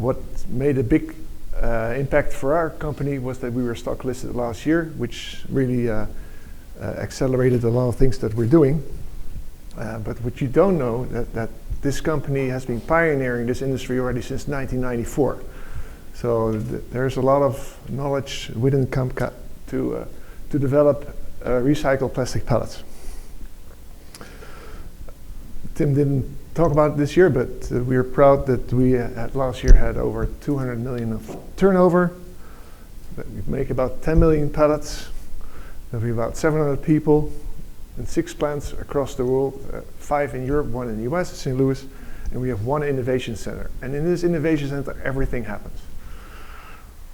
what made a big impact for our company was that we were stock listed last year, which really accelerated a lot of things that we're doing. But what you don't know, that this company has been pioneering this industry already since 1994. So there's a lot of knowledge within Cabka to develop recycled plastic pellets. Tim didn't talk about it this year, but we are proud that we last year had over 200 million of turnover. That we make about 10 million pallets. That we have about 700 people in 6 plants across the world, 5 in Europe, 1 in the US, St. Louis, and we have 1 innovation center. And in this innovation center, everything happens.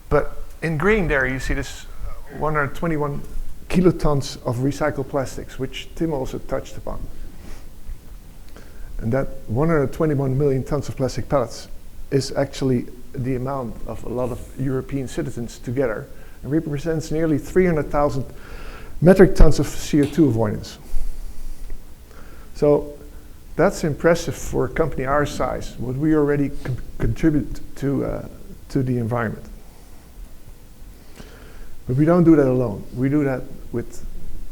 But in green there, you see this 121 kilotons of recycled plastics, which Tim also touched upon. And that 121 million tons of plastic pellets is actually the amount of a lot of European citizens together, and represents nearly 300,000 metric tons of CO2 avoidance. So that's impressive for a company our size, what we already contribute to the environment. But we don't do that alone. We do that with,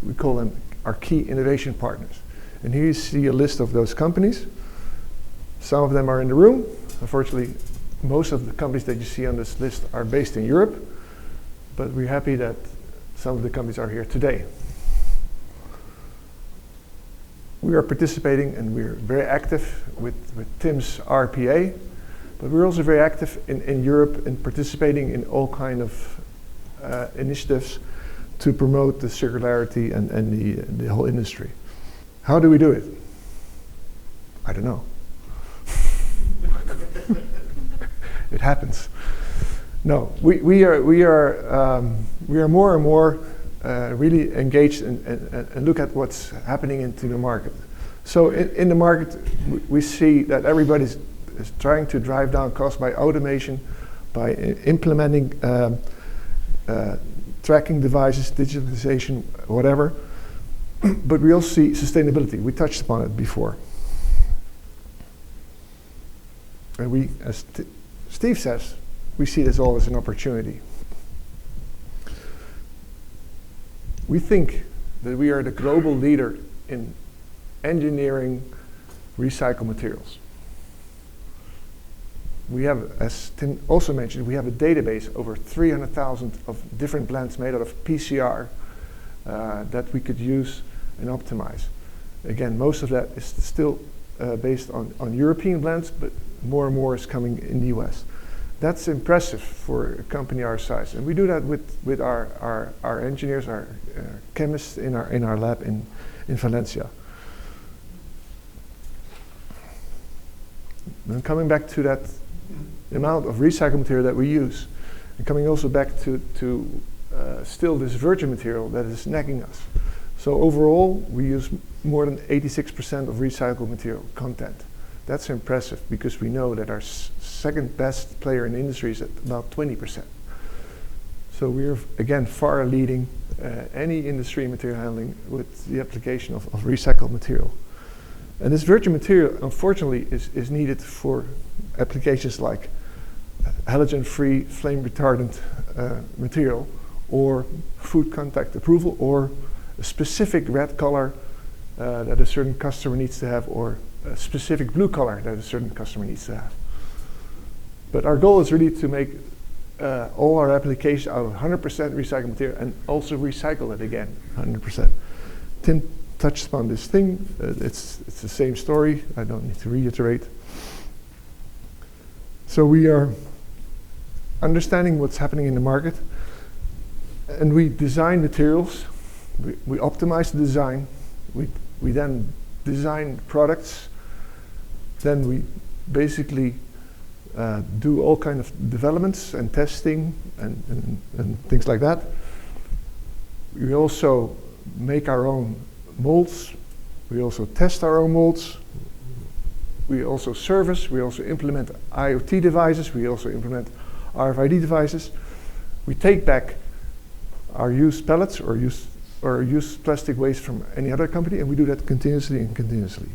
we call them our key innovation partners. And here you see a list of those companies. Some of them are in the room. Unfortunately, most of the companies that you see on this list are based in Europe, but we're happy that some of the companies are here today. We are participating and we're very active with Tim's RPA, but we're also very active in Europe and participating in all kind of initiatives to promote the circularity and the whole industry. How do we do it? I don't know. It happens. No, we are more and more really engaged and look at what's happening into the market. So in the market, we see that everybody is trying to drive down costs by automation, by implementing tracking devices, digitalization, whatever. But we also see sustainability. We touched upon it before. And we, as Steve says, we see this all as an opportunity. We think that we are the global leader in engineering recycled materials. We have, as Tim also mentioned, we have a database over 300,000 of different blends made out of PCR that we could use and optimize. Again, most of that is still based on European blends, but more and more is coming in the US. That's impressive for a company our size, and we do that with our engineers, our chemists in our lab in Valencia. And coming back to that amount of recycled material that we use, and coming also back to still this virgin material that is nagging us. So overall, we use more than 86% of recycled material content. That's impressive because we know that our second best player in the industry is at about 20%. So we're, again, far leading any industry in material handling with the application of recycled material. And this virgin material, unfortunately, is needed for applications like halogen-free, flame retardant material, or food contact approval, or a specific red color that a certain customer needs to have, or a specific blue color that a certain customer needs to have. But our goal is really to make all our applications out of 100% recycled material and also recycle it again, 100%. Tim touched upon this thing. It's the same story. I don't need to reiterate. So we are understanding what's happening in the market, and we design materials. We optimize the design. We then design products. Then we basically do all kind of developments and testing and things like that. We also make our own molds. We also test our own molds. We also service. We also implement IoT devices. We also implement RFID devices. We take back our used pellets or used plastic waste from any other company, and we do that continuously and continuously.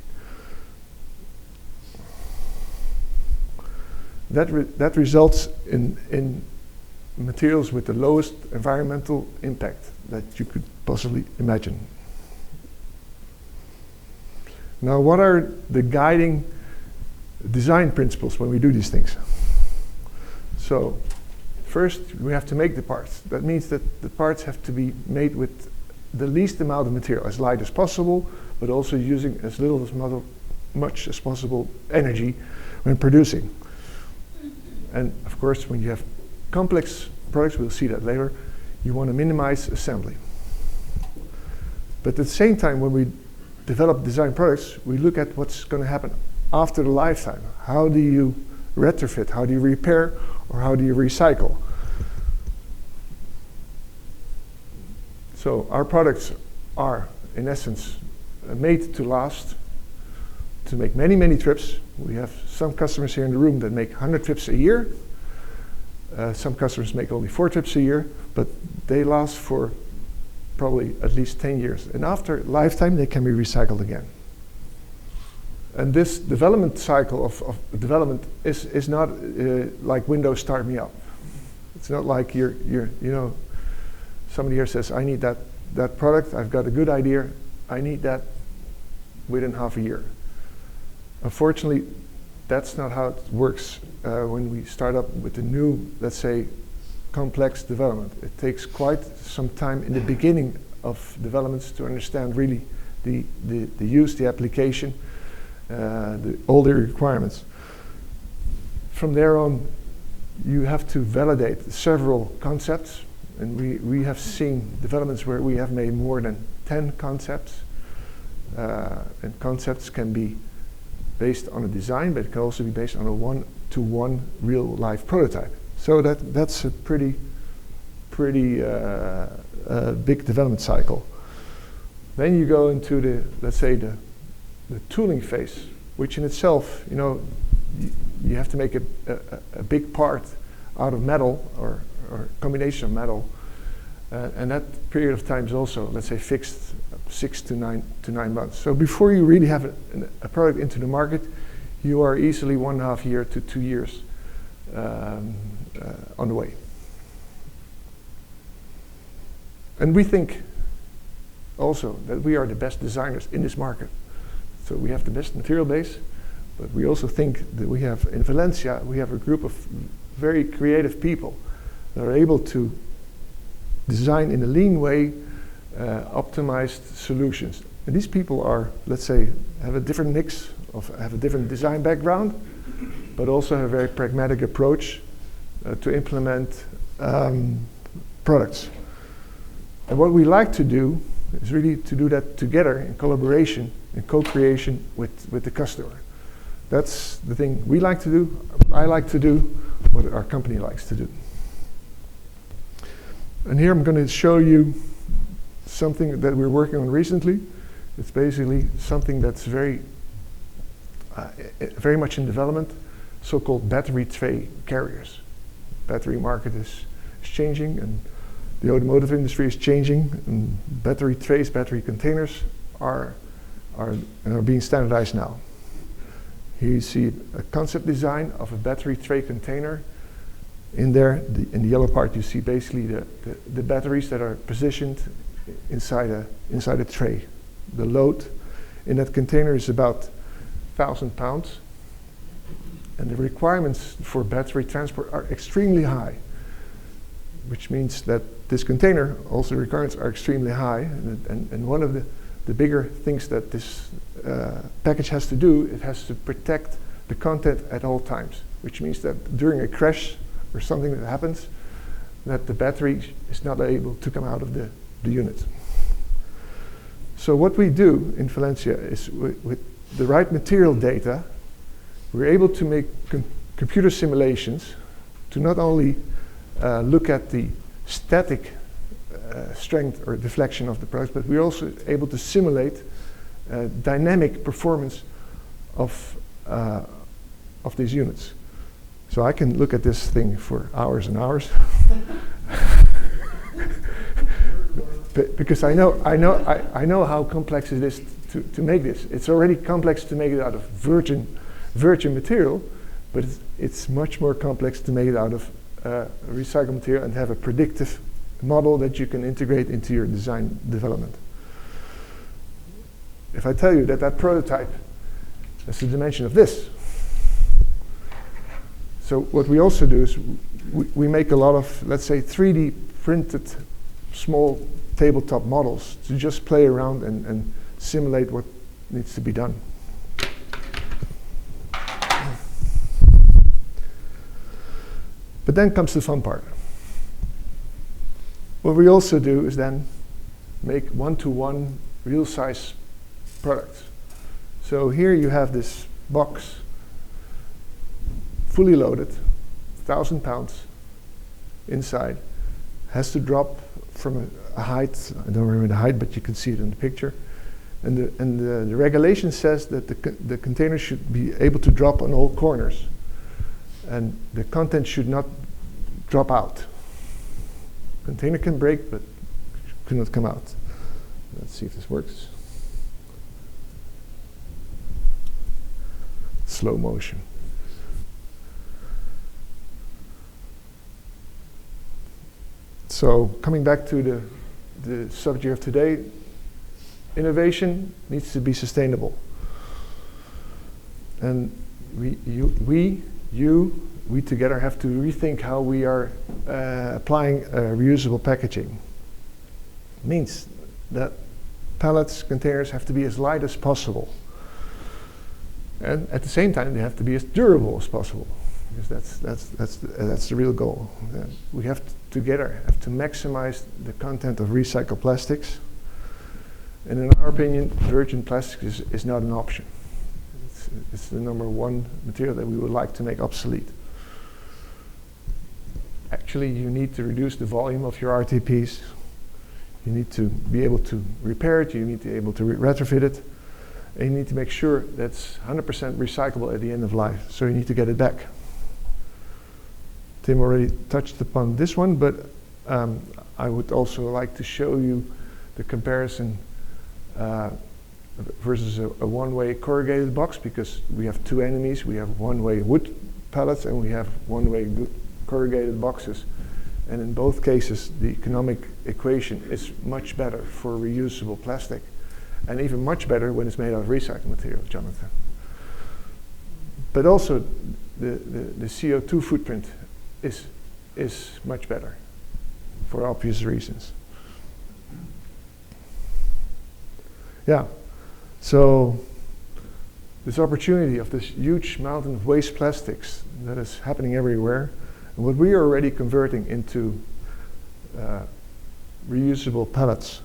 that results in materials with the lowest environmental impact that you could possibly imagine. Now, what are the guiding design principles when we do these things? So, first, we have to make the parts. That means that the parts have to be made with the least amount of material, as light as possible, but also using as little as much as possible energy when producing. And of course, when you have complex products, we'll see that later, you want to minimize assembly. But at the same time, when we develop design products, we look at what's going to happen after the lifetime. How do you retrofit? How do you repair? Or how do you recycle? So our products are, in essence, made to last, to make many, many trips. We have some customers here in the room that make 100 trips a year. Some customers make only 4 trips a year, but they last for probably at least 10 years. And after lifetime, they can be recycled again. And this development cycle of development is not like Windows Start Me Up. It's not like somebody here says, I need that product, I've got a good idea, I need that within half a year. Unfortunately, that's not how it works when we start up with a new, let's say, complex development. It takes quite some time in the beginning of developments to understand really the use, the application, all the requirements. From there on, you have to validate several concepts, and we have seen developments where we have made more than 10 concepts, and concepts can be based on a design, but it can also be based on a one-to-one real-life prototype. So that's a pretty big development cycle. Then you go into the, let's say, the tooling phase, which in itself, you have to make a big part out of metal or combination of metal, and that period of time is also, let's say, fixed 6 to 9 months. So before you really have a product into the market, you are easily 1.5 year to 2 years on the way. And we think also that we are the best designers in this market. So we have the best material base, but we also think that we have, in Valencia, we have a group of very creative people that are able to design in a lean way optimized solutions. And these people are, let's say, have a different mix, have a different design background, but also have a very pragmatic approach to implement products. And what we like to do is really to do that together in collaboration and co-creation with the customer. That's the thing we like to do, I like to do, what our company likes to do. And here I'm going to show you something that we're working on recently. It's basically something that's very much in development, so-called battery tray carriers. Battery market is changing, and the automotive industry is changing, and battery trays, battery containers are being standardized now. Here you see a concept design of a battery tray container. In there, in the yellow part, you see basically the batteries that are positioned inside a tray. The load in that container is about 1,000 pounds, and the requirements for battery transport are extremely high, which means that this container, also the requirements are extremely high, and one of the bigger things that this package has to do, it has to protect the content at all times, which means that during a crash or something that happens, that the battery is not able to come out of the unit. So what we do in Valencia is with the right material data, we're able to make computer simulations to not only look at the static strength or deflection of the product, but we're also able to simulate dynamic performance of these units. So I can look at this thing for hours and hours, because I know how complex it is to make this. It's already complex to make it out of virgin material, but it's much more complex to make it out of recycled material and have a predictive model that you can integrate into your design development. If I tell you that that prototype has the dimension of this, so what we also do is we make a lot of, let's say, 3D printed small tabletop models to just play around and simulate what needs to be done. But then comes the fun part. What we also do is then make one-to-one real-size products. So here you have this box, fully loaded, 1,000 pounds inside. Has to drop from a height, I don't remember the height, but you can see it in the picture. And the regulation says that the container should be able to drop on all corners. And the content should not drop out. Container can break, but cannot come out. Let's see if this works. Slow motion. So coming back to the subject of today, innovation needs to be sustainable. And we together have to rethink how we are applying reusable packaging. It means that pallets, containers have to be as light as possible. And at the same time, they have to be as durable as possible, because that's the real goal. We have to together have to maximize the content of recycled plastics. And in our opinion, virgin plastic is not an option. It's the #1 material that we would like to make obsolete. Actually, you need to reduce the volume of your RTPs. You need to be able to repair it. You need to be able to retrofit it. And you need to make sure that's 100% recyclable at the end of life. So you need to get it back. Tim already touched upon this one, but I would also like to show you the comparison versus a one-way corrugated box, because we have two enemies. We have one-way wood pallets and we have one-way corrugated boxes. And in both cases, the economic equation is much better for reusable plastic, and even much better when it's made out of recycled material, Jonathan. But also, the CO2 footprint is much better for obvious reasons. Yeah, so this opportunity of this huge mountain of waste plastics that is happening everywhere, and what we are already converting into reusable pallets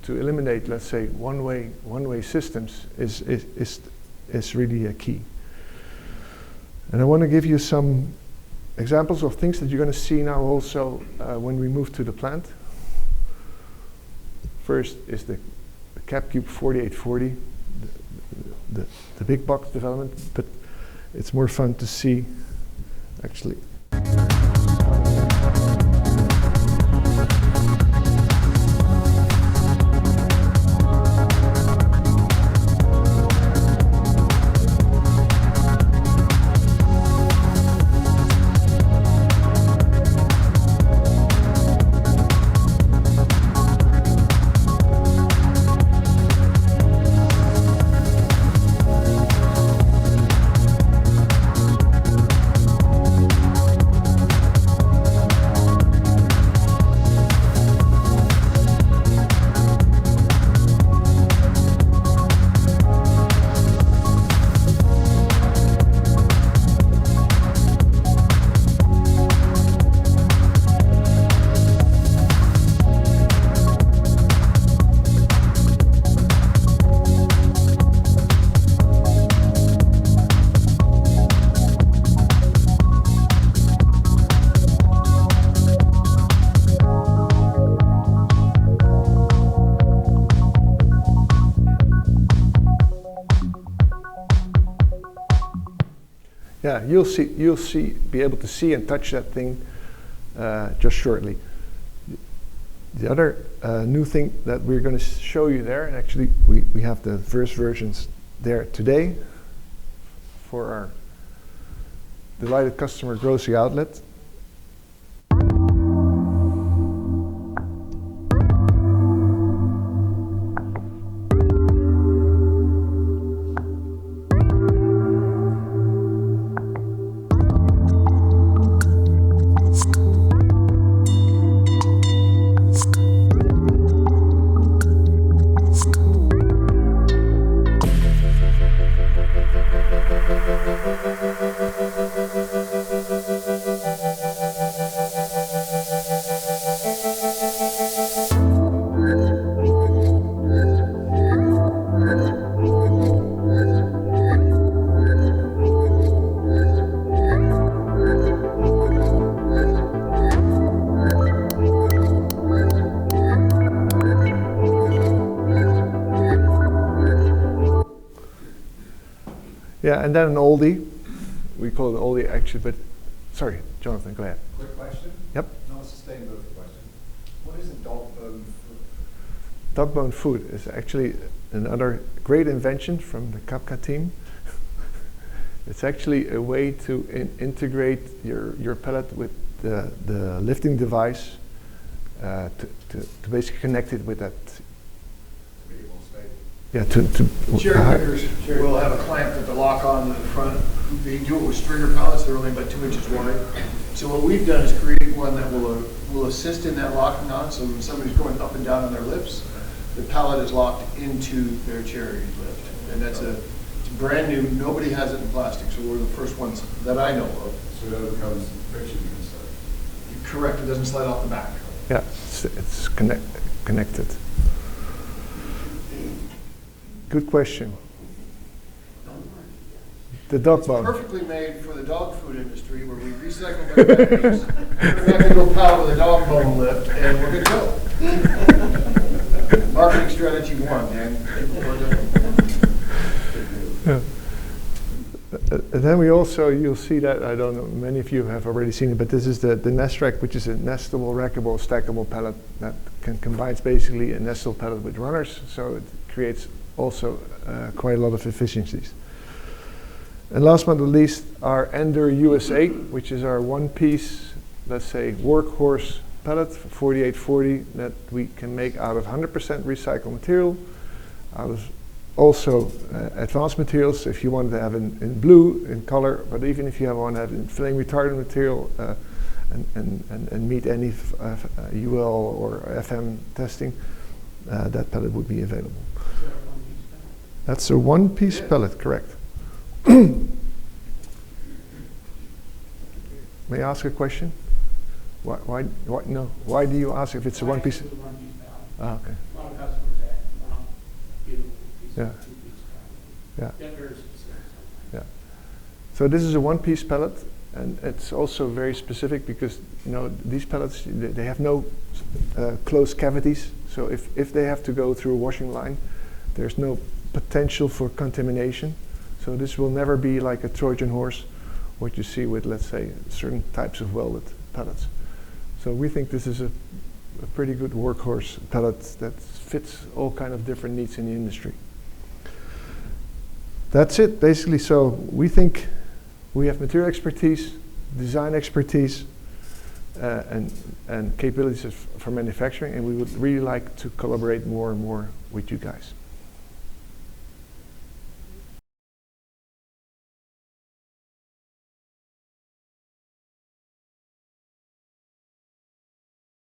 to eliminate, let's say, one-way systems is really a key. And I want to give you some examples of things that you're going to see now also when we move to the plant. First is the Cabka 4840, the big box development, but it's more fun to see actually. Yeah, you'll be able to see and touch that thing just shortly. The other new thing that we're going to show you there, and actually we have the first versions there today for our delighted customer grocery outlet. Yeah, and then an oldie. We call it an oldie actually, but sorry, Jonathan, go ahead. Quick question. Yep. Not a sustainability question. What is a dog bone food? Dog bone food is actually another great invention from the Cabka team. It's actually a way to integrate your pellet with the lifting device to basically connect it with that. Yeah, Cherry pickers will have a clamp that they lock on to the front. They do it with stringer pallets. They're only about 2 inches wide. So what we've done is create one that will assist in that locking on. So when somebody's going up and down on their lifts, the pallet is locked into their cherry lift, and it's brand new. Nobody has it in plastic, so we're the first ones that I know of. So that becomes friction inside. Correct. It doesn't slide off the back. Yeah, it's connected. Good question. The dog bone. Perfectly made for the dog food industry, where we recycle their bags, bring back a little pallet with a dog bone lift, and we're good to go. Marketing strategy 1, Dan. Yeah. And then we also, you'll see that, I don't know, many of you have already seen it, but this is the Nest Rack, which is a nestable, rackable, stackable pallet that combines basically a nestable pallet with runners, so it creates also quite a lot of efficiencies. And last but not least, our Ender US8, which is our one-piece, let's say, workhorse pallet, 4840, that we can make out of 100% recycled material, out of also advanced materials, if you want to have in blue, in color, but even if you want to have in flame retardant material and meet any UL or FM testing, that pellet would be available. That's a one-piece pellet, correct. May I ask a question? Why do you ask if it's a one-piece? Ah, okay. A lot of customers want beautiful piece Yeah. of two-piece pallet. Yeah. Get very specific. Yeah. So this is a one-piece pellet, and it's also very specific because these pellets they have no closed cavities. So if they have to go through a washing line, there's no potential for contamination. So this will never be like a Trojan horse, what you see with, let's say, certain types of welded pellets. So we think this is a pretty good workhorse pellet that fits all kind of different needs in the industry. That's it, basically. So we think we have material expertise, design expertise, and capabilities for manufacturing, and we would really like to collaborate more and more with you guys.